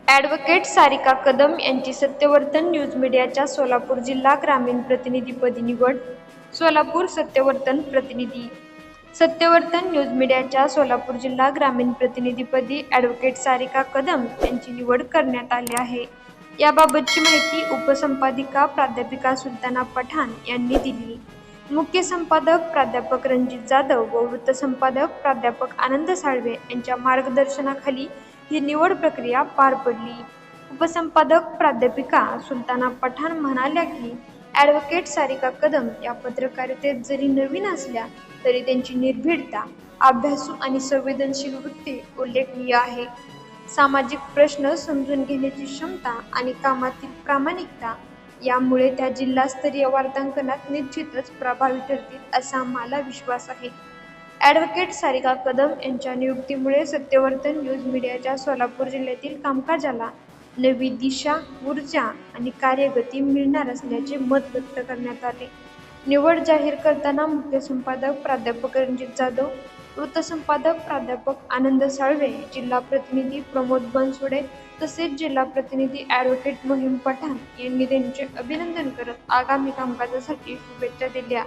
Advocate Sarika Kadam यांची सत्यवर्तन news मीडियाच्या सोलापूर जिल्हा ग्रामीण प्रतिनिधीपदी निवड. सोलापूर सत्यवर्तन प्रतिनिधी. सत्यवर्तन न्यूज मीडियाच्या सोलापूर जिल्हा ग्रामीण प्रतिनिधीपदी ॲडव्होकेट सारिका कदम यांची निवड करण्यात आली आहे. याबाबतची माहिती उपसंपादिका प्राध्यापिका सुलताना पठाण यांनी दिली. मुख्य संपादक प्राध्यापक रणजित जाधव व वृत्तसंपादक प्राध्यापक आनंद साळवे यांच्या मार्गदर्शनाखाली ही निवड प्रक्रिया पार पडली. उपसंपादक प्राध्यापिका सुलताना पठाण म्हणाल्या की ॲडव्होकेट सारिका कदम या पत्रकारितेत जरी नवीन असल्या तरी त्यांची निर्भीडता, अभ्यासू आणि संवेदनशील वृत्ती उल्लेखनीय आहे. सामाजिक प्रश्न समजून घेण्याची क्षमता आणि कामातील प्रामाणिकता यामुळे त्या जिल्हास्तरीय वार्तांकनात निश्चितच प्रभावी ठरतील असा मला विश्वास आहे. ॲडव्होकेट सारिका कदम यांच्या नियुक्तीमुळे सत्यवर्तन न्यूज मीडियाच्या सोलापूर जिल्ह्यातील कामकाजाला नवी दिशा, ऊर्जा आणि कार्यगती मिळणार असल्याचे मत व्यक्त करण्यात आले. निवड जाहीर करताना मुख्य संपादक प्राध्यापक रणजित जाधव, वृत्तसंपादक प्राध्यापक आनंद साळवे, जिल्हा प्रतिनिधी प्रमोद बनसोडे तसेच जिल्हा प्रतिनिधी ॲडव्होकेट मोहीम पठाण यांनी त्यांचे अभिनंदन करत आगामी कामकाजासाठी शुभेच्छा दिल्या.